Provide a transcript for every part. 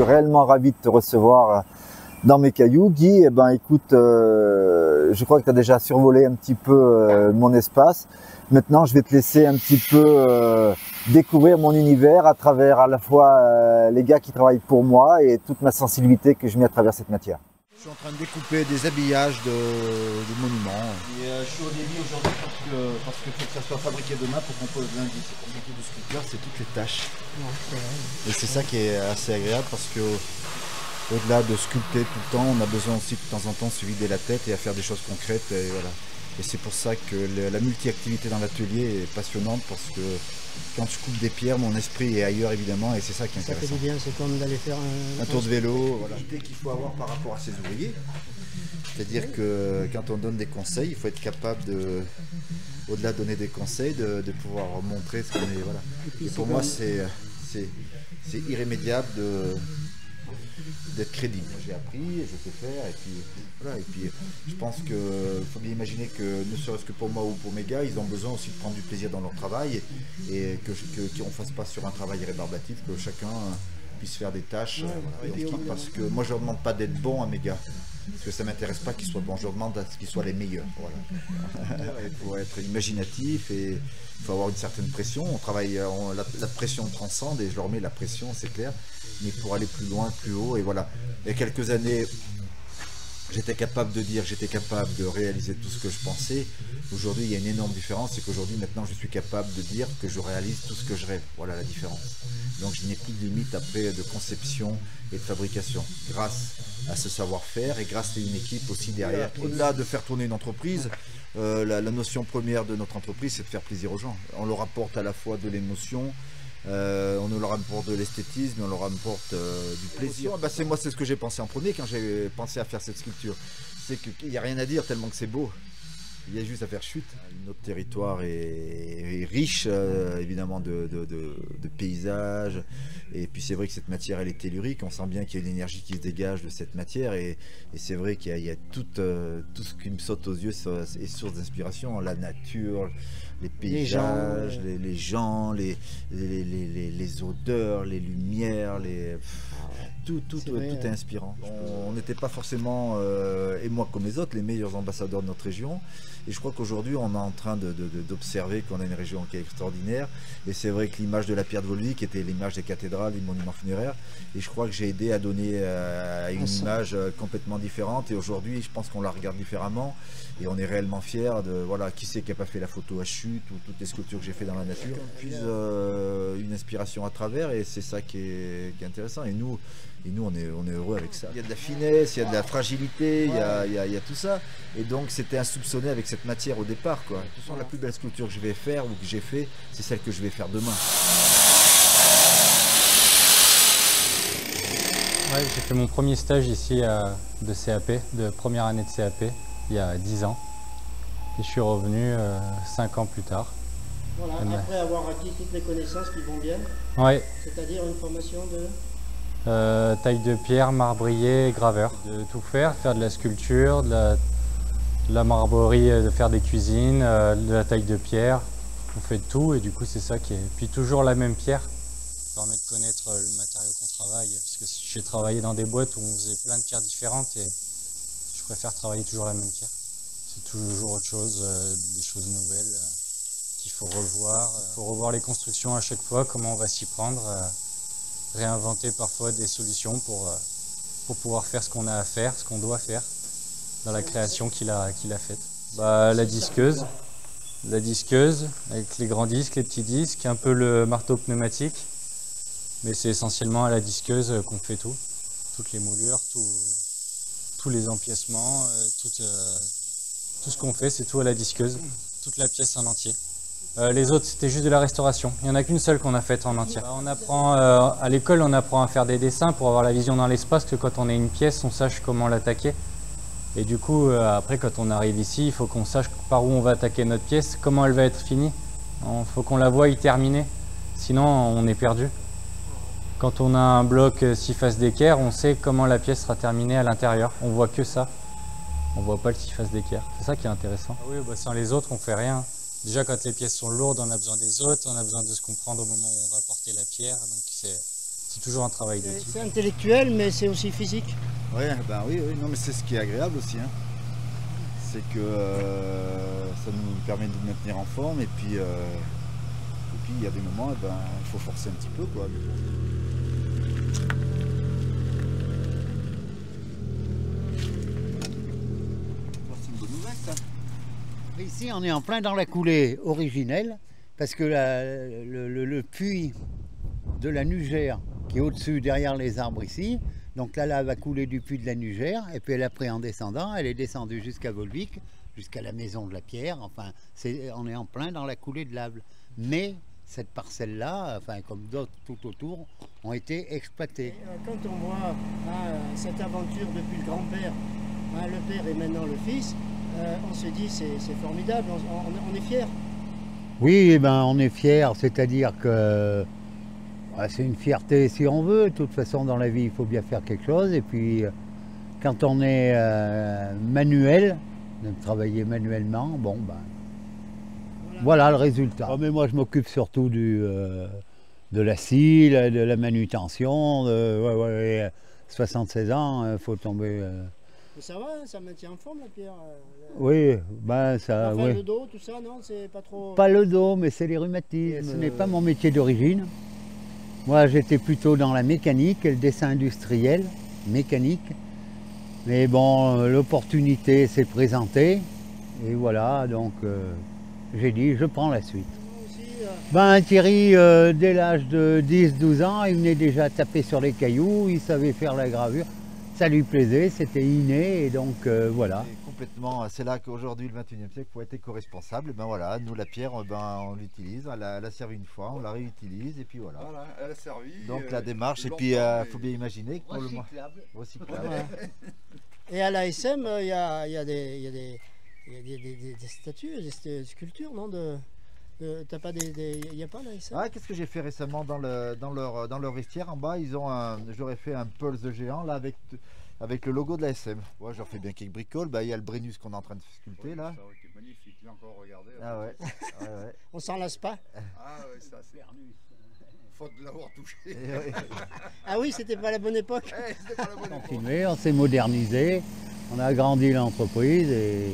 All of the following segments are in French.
suis réellement ravi de te recevoir dans mes cailloux. Guy, eh ben, écoute, je crois que tu as déjà survolé un petit peu mon espace. Maintenant, je vais te laisser un petit peu découvrir mon univers à travers à la fois les gars qui travaillent pour moi et toute ma sensibilité que je mets à travers cette matière. Je suis en train de découper des habillages de monuments. Et je suis au début aujourd'hui parce qu'il faut que ça soit fabriqué demain pour qu'on pose lundi. C'est compliqué de sculpteur, c'est toutes les tâches. Et c'est ça qui est assez agréable parce que au-delà de sculpter tout le temps, on a besoin aussi de temps en temps de se vider la tête et à faire des choses concrètes. Et voilà. Et c'est pour ça que la multi-activité dans l'atelier est passionnante parce que quand je coupe des pierres, mon esprit est ailleurs évidemment et c'est ça qui est intéressant. Ça fait du bien, c'est comme d'aller faire un tour de vélo. Voilà. L'idée qu'il faut avoir par rapport à ses ouvriers, c'est-à-dire que quand on donne des conseils, il faut être capable au-delà de donner des conseils, de pouvoir montrer ce qu'on est. Voilà. Et pour moi, c'est irrémédiable d'être crédible. J'ai appris, je sais faire, et puis voilà. Et puis je pense qu'il faut bien imaginer que ne serait-ce que pour moi ou pour mes gars, ils ont besoin aussi de prendre du plaisir dans leur travail et qu'on ne fasse pas sur un travail rébarbatif, que chacun puisse faire des tâches parce que moi je leur demande pas d'être bon à mes gars. Parce que ça ne m'intéresse pas qu'ils soient bons, je leur demande à ce qu'ils soient les meilleurs. Voilà. Il faut être imaginatif et il faut avoir une certaine pression. On travaille, la pression transcende et je leur mets la pression, c'est clair. Mais pour aller plus loin, plus haut, et voilà. Il y a quelques années, j'étais capable de dire, j'étais capable de réaliser tout ce que je pensais. Aujourd'hui, il y a une énorme différence, c'est qu'aujourd'hui, maintenant, je suis capable de dire que je réalise tout ce que je rêve. Voilà la différence. Donc, je n'ai plus de limite après de conception et de fabrication, grâce à ce savoir-faire et grâce à une équipe aussi derrière. Au-delà de faire tourner une entreprise, la notion première de notre entreprise, c'est de faire plaisir aux gens. On leur apporte à la fois de l'émotion, on leur apporte de l'esthétisme, on leur apporte du plaisir. Bah, c'est ce que j'ai pensé en premier quand j'ai pensé à faire cette sculpture. C'est qu'il n'y a rien à dire tellement que c'est beau. Il y a juste à faire chute. Notre territoire est riche évidemment de paysages. Et puis c'est vrai que cette matière elle est tellurique. On sent bien qu'il y a une énergie qui se dégage de cette matière. Et c'est vrai qu'il y a tout ce qui me saute aux yeux est source d'inspiration. La nature, les paysages, les gens, les odeurs, les lumières, tout est inspirant. On n'était pas forcément, et moi comme les autres, les meilleurs ambassadeurs de notre région. Et je crois qu'aujourd'hui, on est en train d'observer qu'on a une région qui est extraordinaire. Et c'est vrai que l'image de la pierre de Volvic était l'image des cathédrales, des monuments funéraires. Et je crois que j'ai aidé à donner une image complètement différente. Et aujourd'hui, je pense qu'on la regarde différemment. Et on est réellement fiers de, voilà, qui c'est qui n'a pas fait la photo à chute ou toutes les sculptures que j'ai fait dans la nature. Puis une inspiration à travers et c'est ça qui est intéressant. Et nous on est heureux avec ça. Il y a de la finesse, il y a de la fragilité, il y a tout ça. Et donc c'était insoupçonné avec cette matière au départ, quoi. De toute façon, la plus belle sculpture que je vais faire ou que j'ai fait, c'est celle que je vais faire demain. Ouais, j'ai fait mon premier stage ici de CAP, de première année de CAP, il y a 10 ans. Et je suis revenu 5 ans plus tard. Voilà, après avoir acquis toutes les connaissances qui vont bien, ouais. C'est-à-dire une formation de taille de pierre, marbrier, graveur. De tout faire de la sculpture, de la marbrerie, de faire des cuisines, de la taille de pierre. On fait de tout et du coup c'est ça qui est... Puis toujours la même pierre. Ça permet de connaître le matériau qu'on travaille. Parce que j'ai travaillé dans des boîtes où on faisait plein de pierres différentes et je préfère travailler toujours la même pierre. C'est toujours autre chose, des choses nouvelles qu'il faut revoir. Il faut revoir les constructions à chaque fois, comment on va s'y prendre. Réinventer parfois des solutions pour pouvoir faire ce qu'on a à faire, ce qu'on doit faire dans la création qu'il a faite. Bah, la disqueuse avec les grands disques, les petits disques, un peu le marteau pneumatique. Mais c'est essentiellement à la disqueuse qu'on fait tout. Toutes les moulures, tous les empiècements, tout ce qu'on fait, c'est tout à la disqueuse. Toute la pièce en entier. Les autres, c'était juste de la restauration. Il n'y en a qu'une seule qu'on a faite en entier. On apprend, à l'école, on apprend à faire des dessins pour avoir la vision dans l'espace, que quand on a une pièce, on sache comment l'attaquer. Et du coup, après, quand on arrive ici, il faut qu'on sache par où on va attaquer notre pièce, comment elle va être finie. Il faut qu'on la voie y terminer, sinon on est perdu. Quand on a un bloc 6 faces d'équerre, on sait comment la pièce sera terminée à l'intérieur. On voit que ça. On voit pas le 6 faces d'équerre. C'est ça qui est intéressant. Ah oui, bah sans les autres, on fait rien. Déjà, quand les pièces sont lourdes, on a besoin des autres, on a besoin de se comprendre au moment où on va porter la pierre. Donc C'est toujours un travail d'équipe. C'est intellectuel, mais c'est aussi physique. Ouais, ben oui, non, mais c'est ce qui est agréable aussi. Hein. C'est que ça nous permet de nous maintenir en forme et puis il y a des moments, eh ben, il faut forcer un petit peu, quoi. C'est une bonne nouvelle, ça. Ici, on est en plein dans la coulée originelle, parce que le puits de la Nugère, qui est au-dessus, derrière les arbres ici, donc la lave a coulé du puits de la Nugère, et puis elle a pris en descendant, elle est descendue jusqu'à Volvic, jusqu'à la maison de la Pierre, enfin, on est en plein dans la coulée de lave. Mais cette parcelle-là, enfin, comme d'autres tout autour, ont été exploitées. Quand on voit cette aventure depuis le grand-père, le père et maintenant le fils, on se dit c'est formidable, on est fiers. Oui, ben, on est fiers, c'est-à-dire que c'est une fierté si on veut. De toute façon, dans la vie, il faut bien faire quelque chose. Et puis, quand on est manuel, de travailler manuellement, bon, ben, voilà le résultat. Oh, mais moi, je m'occupe surtout de la scie, de la manutention. 76 ans, il faut tomber... Ça va, ça maintient en forme la pierre. Oui, ben ça. Enfin, Ouais. le dos, tout ça, non, c'est pas trop. Pas le dos, mais c'est les rhumatismes. Ce n'est pas mon métier d'origine. Moi, j'étais plutôt dans la mécanique et le dessin industriel, mécanique. Mais bon, l'opportunité s'est présentée. Et voilà, donc j'ai dit, je prends la suite. Ben Thierry, dès l'âge de 10-12 ans, il venait déjà taper sur les cailloux, il savait faire la gravure. Ça lui plaisait, c'était inné, et donc voilà. Et complètement, c'est là qu'aujourd'hui, le 21e siècle, il faut être éco-responsable. Ben voilà, nous, la pierre, on l'utilise, elle a servi une fois, on la réutilise, et puis voilà. Voilà, elle a servi. Donc la démarche, et puis il faut bien imaginer que pour le moins. Recyclable. Et à l'ASM, il y a des statues, des sculptures, non t'as pas il n'y a pas l'ASM? Ah, qu'est-ce que j'ai fait récemment dans leur vestiaire en bas, j'aurais fait un pulse géant là avec le logo de la SM. Ouais, j'en fais bien quelques bricoles. Bah, il y a le Brennus qu'on est en train de sculpter là. Ça, okay, magnifique, là encore regardez. Ah ouais. Ouais. On s'en lasse pas. Ah ouais, ça c'est faute de l'avoir touché. Ah oui, c'était pas la bonne époque. C'était pas la bonne époque. Continué, on s'est modernisé, on a agrandi l'entreprise et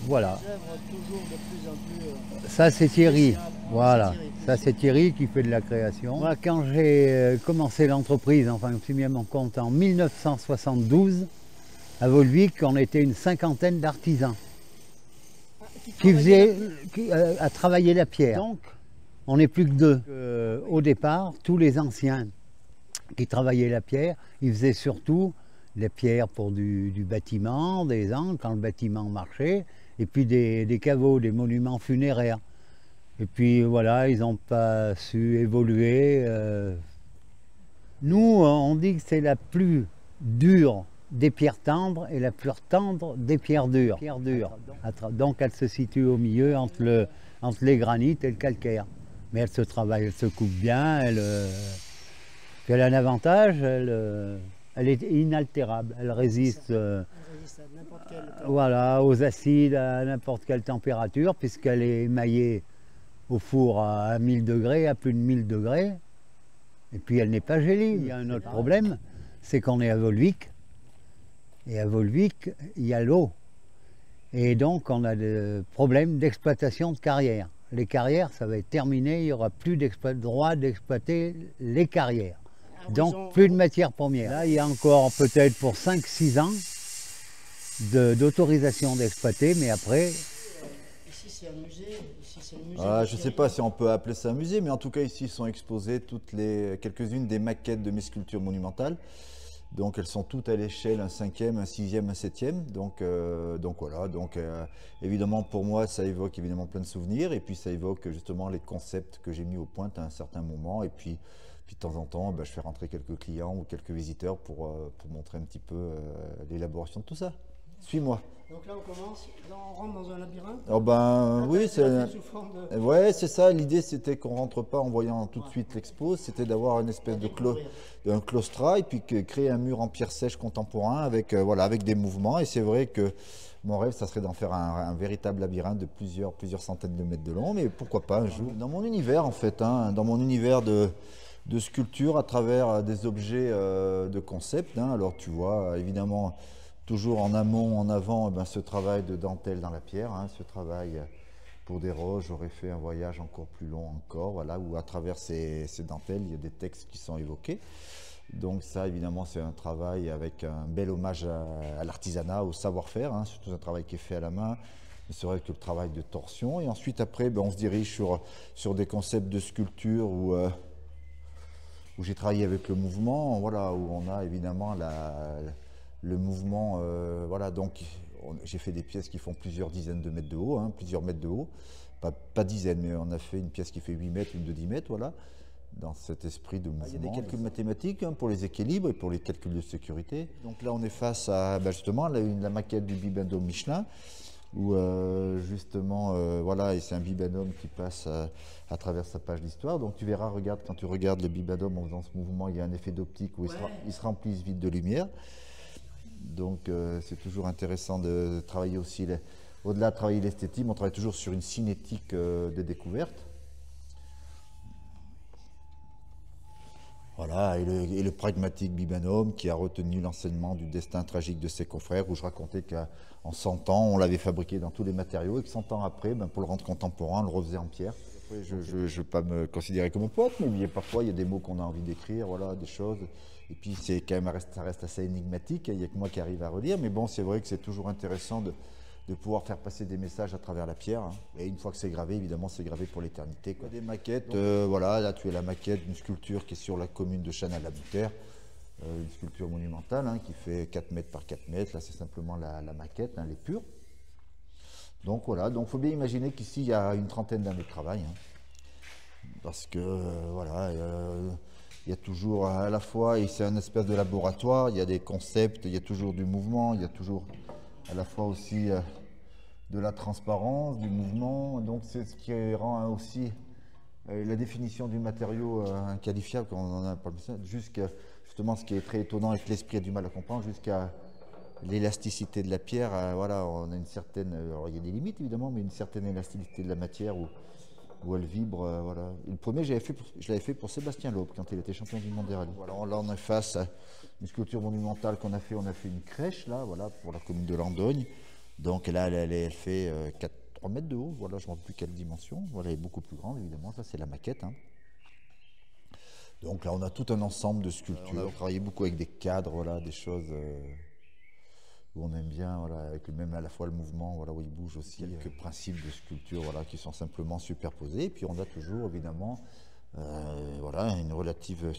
voilà. Les œuvres toujours de plus en plus. Ça c'est Thierry, spéciales. voilà. C'est Thierry. Ça c'est Thierry qui fait de la création. Moi, quand j'ai commencé l'entreprise, enfin je me suis mis à mon compte en 1972, à Volvic, on était une cinquantaine d'artisans qui à travailler la pierre. Donc on n'est plus que deux. Au départ, tous les anciens qui travaillaient la pierre, ils faisaient surtout les pierres pour du bâtiment, des angles, quand le bâtiment marchait, et puis des caveaux, des monuments funéraires. Et puis voilà, ils n'ont pas su évoluer. Nous, on dit que c'est la plus dure des pierres tendres et la plus tendre des pierres dures. Donc elle se situe au milieu entre les granites et le calcaire. Mais elle se travaille, elle se coupe bien, elle a un avantage, elle est inaltérable, elle résiste voilà, aux acides à n'importe quelle température, puisqu'elle est émaillée au four à 1000 degrés, à plus de 1000 degrés, et puis elle n'est pas gelée. Il y a un autre problème, c'est qu'on est à Volvic, et à Volvic, il y a l'eau, et donc on a des problèmes d'exploitation de carrières. Les carrières, ça va être terminé, il n'y aura plus droit d'exploiter les carrières. Donc plus de matières premières. Là, il y a encore peut-être pour 5-6 ans d'autorisation d'exploiter, mais après... Ici c'est un musée. Je ne sais pas si on peut appeler ça un musée, mais en tout cas ici sont exposées quelques-unes des maquettes de mes sculptures monumentales. Donc elles sont toutes à l'échelle, un 5e, un 6e, un 7e. Donc voilà, évidemment pour moi ça évoque évidemment plein de souvenirs, et puis ça évoque justement les concepts que j'ai mis au point à un certain moment, et puis de temps en temps je fais rentrer quelques clients ou quelques visiteurs pour montrer un petit peu l'élaboration de tout ça. Suis-moi. Donc là on commence, on rentre dans un labyrinthe. Oh oui, c'est c'est ça. L'idée c'était qu'on rentre pas en voyant tout de suite l'expo, c'était d'avoir une espèce d'un claustrat et puis créer un mur en pierre sèche contemporain avec des mouvements. Et c'est vrai que mon rêve, ça serait d'en faire un véritable labyrinthe de plusieurs centaines de mètres de long, mais pourquoi pas un jour. Dans mon univers en fait, dans mon univers de de sculpture à travers des objets de concept. Hein. Alors tu vois, évidemment, toujours en amont, en avant, ce travail de dentelle dans la pierre, hein, ce travail pour des roches, j'aurais fait un voyage encore plus long encore, voilà, où à travers ces dentelles, il y a des textes qui sont évoqués. Donc ça, évidemment, c'est un travail avec un bel hommage à l'artisanat, au savoir-faire, hein, surtout un travail qui est fait à la main. C'est vrai que le travail de torsion. Et ensuite, après, on se dirige sur des concepts de sculpture où j'ai travaillé avec le mouvement, voilà, où on a évidemment le mouvement. Voilà, donc j'ai fait des pièces qui font plusieurs dizaines de mètres de haut, hein, plusieurs mètres de haut. Pas dizaines, mais on a fait une pièce qui fait 8 mètres, une de 10 mètres, voilà. Dans cet esprit de mouvement. Il y a des calculs mathématiques hein, pour les équilibres et pour les calculs de sécurité. Donc là, on est face à justement la maquette du bibendum Michelin, où justement, voilà, et c'est un bibendum qui passe à travers sa page d'histoire. Donc tu verras, regarde, quand tu regardes le bibendum en faisant ce mouvement, il y a un effet d'optique où il se remplit vite de lumière. Donc c'est toujours intéressant de travailler aussi, au-delà de travailler l'esthétique, on travaille toujours sur une cinétique de découverte. Voilà, et le pragmatique bibendum qui a retenu l'enseignement du destin tragique de ses confrères, où je racontais qu'en 100 ans, on l'avait fabriqué dans tous les matériaux et que 100 ans après, pour le rendre contemporain, on le refaisait en pierre. Après, je ne veux pas me considérer comme un poète, mais parfois il y a des mots qu'on a envie d'écrire, voilà, des choses. Et puis c'est quand même, ça reste assez énigmatique, il n'y a que moi qui arrive à relire, mais bon, c'est vrai que c'est toujours intéressant de pouvoir faire passer des messages à travers la pierre. Hein. Et une fois que c'est gravé, évidemment, c'est gravé pour l'éternité. Des maquettes, voilà, là tu as la maquette d'une sculpture qui est sur la commune de Channes-à-la-Bouteille, une sculpture monumentale hein, qui fait 4 mètres par 4 mètres. Là, c'est simplement la maquette, hein, elle est pure. Donc voilà, donc il faut bien imaginer qu'ici, il y a une trentaine d'années de travail. Hein. Parce que, voilà, il y a toujours à la fois, et c'est un espèce de laboratoire, il y a des concepts, il y a toujours du mouvement, il y a toujours à la fois aussi de la transparence, du mouvement. Donc c'est ce qui rend aussi la définition du matériau inqualifiable, quand on en a parlé, jusqu'à justement ce qui est très étonnant et que l'esprit a du mal à comprendre, jusqu'à l'élasticité de la pierre. Voilà, on a une certaine, alors il y a des limites évidemment, mais une certaine élasticité de la matière où elle vibre. Voilà. Et le premier, je l'avais fait pour Sébastien Loeb quand il était champion du monde des rallyes. Voilà, là on est face à une sculpture monumentale qu'on a fait. On a fait une crèche là, voilà, pour la commune de Landogne. Donc là, elle fait 3 mètres de haut. Voilà, je ne me rappelle plus quelle dimension. Voilà, elle est beaucoup plus grande évidemment. Ça, c'est la maquette. Hein. Donc là, on a tout un ensemble de sculptures. On a travaillé beaucoup avec des cadres, voilà, des choses où on aime bien, voilà, avec même à la fois le mouvement, voilà, où il bouge aussi. Quelques principes de sculpture, voilà, qui sont simplement superposés. Et puis on a toujours évidemment, voilà, une relative.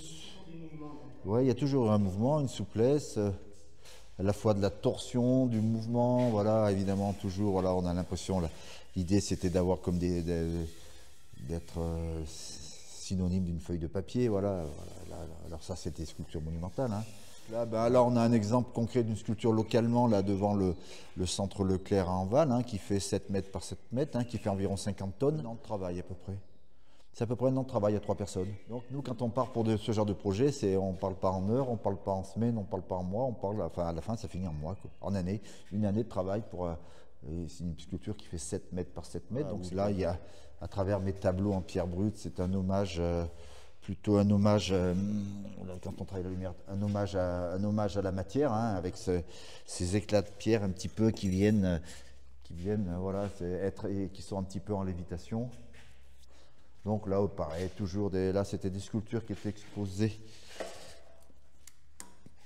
Ouais, il y a toujours un mouvement, une souplesse. À la fois de la torsion, du mouvement, voilà, évidemment toujours, voilà, on a l'impression, l'idée c'était d'avoir comme d'être synonyme d'une feuille de papier, voilà. Alors ça c'était sculpture monumentale. Hein. Là, on a un exemple concret d'une sculpture localement, là devant le centre Leclerc à Enval, hein, qui fait 7 mètres par 7 mètres, hein, qui fait environ 50 tonnes. Un an de travail à peu près. C'est à peu près un an de travail à 3 personnes. Donc nous, quand on part pour ce genre de projet, on ne parle pas en heures, on ne parle pas en semaines, on ne parle pas en mois, on parle, enfin à la fin, ça finit en mois, quoi. En année. Une année de travail pour... c'est une sculpture qui fait 7 mètres par 7 mètres. Donc là, il y a, à travers mes tableaux en pierre brute, c'est un hommage, plutôt un hommage, quand on travaille la lumière, un hommage à la matière, hein, avec ces éclats de pierre un petit peu qui viennent voilà, qui sont un petit peu en lévitation. Donc là, pareil, toujours là, c'était des sculptures qui étaient exposées.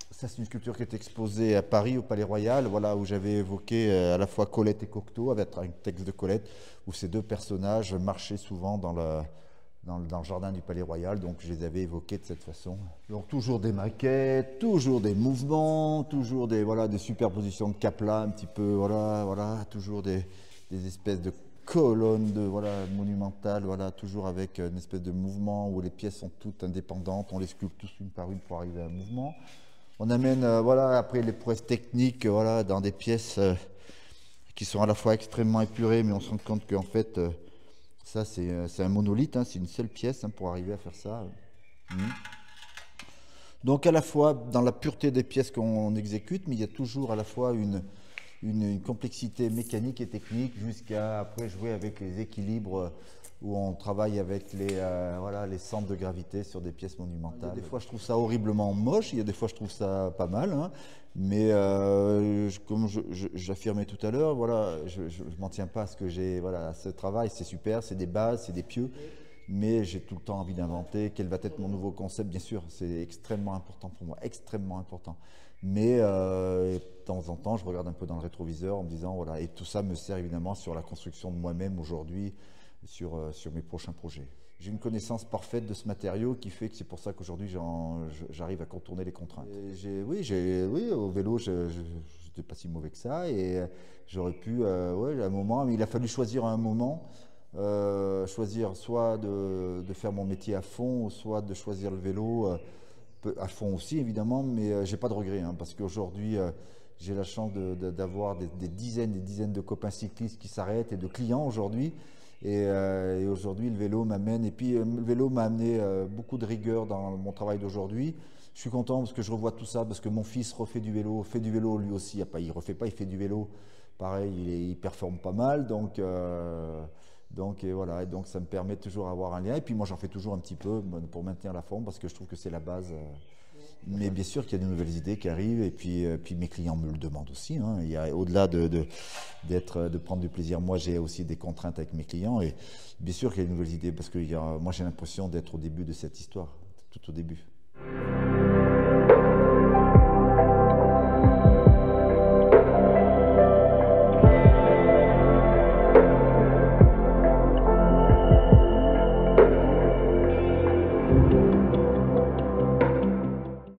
Ça, c'est une sculpture qui est exposée à Paris, au Palais Royal, voilà, où j'avais évoqué à la fois Colette et Cocteau, avec un texte de Colette, où ces deux personnages marchaient souvent dans le jardin du Palais Royal, donc je les avais évoqués de cette façon. Donc toujours des maquettes, toujours des mouvements, toujours des superpositions de caplas un petit peu, voilà, toujours des espèces de colonnes monumentales, voilà, toujours avec une espèce de mouvement où les pièces sont toutes indépendantes, on les sculpte tous une par une pour arriver à un mouvement. On amène, après les prouesses techniques, dans des pièces qui sont à la fois extrêmement épurées, mais on se rend compte qu'en fait, ça c'est un monolithe, hein, c'est une seule pièce, hein, pour arriver à faire ça. Donc à la fois dans la pureté des pièces qu'on exécute, mais il y a toujours à la fois une une complexité mécanique et technique jusqu'à après jouer avec les équilibres où on travaille avec voilà, les centres de gravité sur des pièces monumentales. Il y a des fois je trouve ça horriblement moche, il y a des fois je trouve ça pas mal, hein, mais comme j'affirmais tout à l'heure, voilà, je m'en tiens pas à ce que j'ai, voilà, ce travail c'est super, c'est des bases, c'est des pieux, mais j'ai tout le temps envie d'inventer. Quel va être mon nouveau concept? Bien sûr, c'est extrêmement important pour moi, extrêmement important. Mais de temps en temps, je regarde un peu dans le rétroviseur en me disant, voilà, et tout ça me sert évidemment sur la construction de moi-même aujourd'hui, sur mes prochains projets. J'ai une connaissance parfaite de ce matériau qui fait que c'est pour ça qu'aujourd'hui j'arrive à contourner les contraintes. Oui, au vélo, je n'étais pas si mauvais que ça et j'aurais pu, ouais, à un moment, mais il a fallu choisir à un moment, choisir soit de faire mon métier à fond, soit de choisir le vélo à fond aussi évidemment, mais j'ai pas de regrets hein, parce qu'aujourd'hui j'ai la chance d'avoir des dizaines et des dizaines de copains cyclistes qui s'arrêtent et de clients aujourd'hui. Et aujourd'hui, le vélo m'amène, et puis le vélo m'a amené beaucoup de rigueur dans mon travail d'aujourd'hui. Je suis content parce que je revois tout ça, parce que mon fils fait du vélo lui aussi. Il refait pas, il fait du vélo. Pareil, il performe pas mal, donc voilà. Et donc ça me permet toujours d'avoir un lien. Et puis moi, j'en fais toujours un petit peu pour maintenir la forme, parce que je trouve que c'est la base. Mais bien sûr qu'il y a de nouvelles idées qui arrivent et puis mes clients me le demandent aussi. Hein. Il y a au-delà de prendre du plaisir, moi j'ai aussi des contraintes avec mes clients et bien sûr qu'il y a de nouvelles idées parce que moi j'ai l'impression d'être au début de cette histoire, tout au début.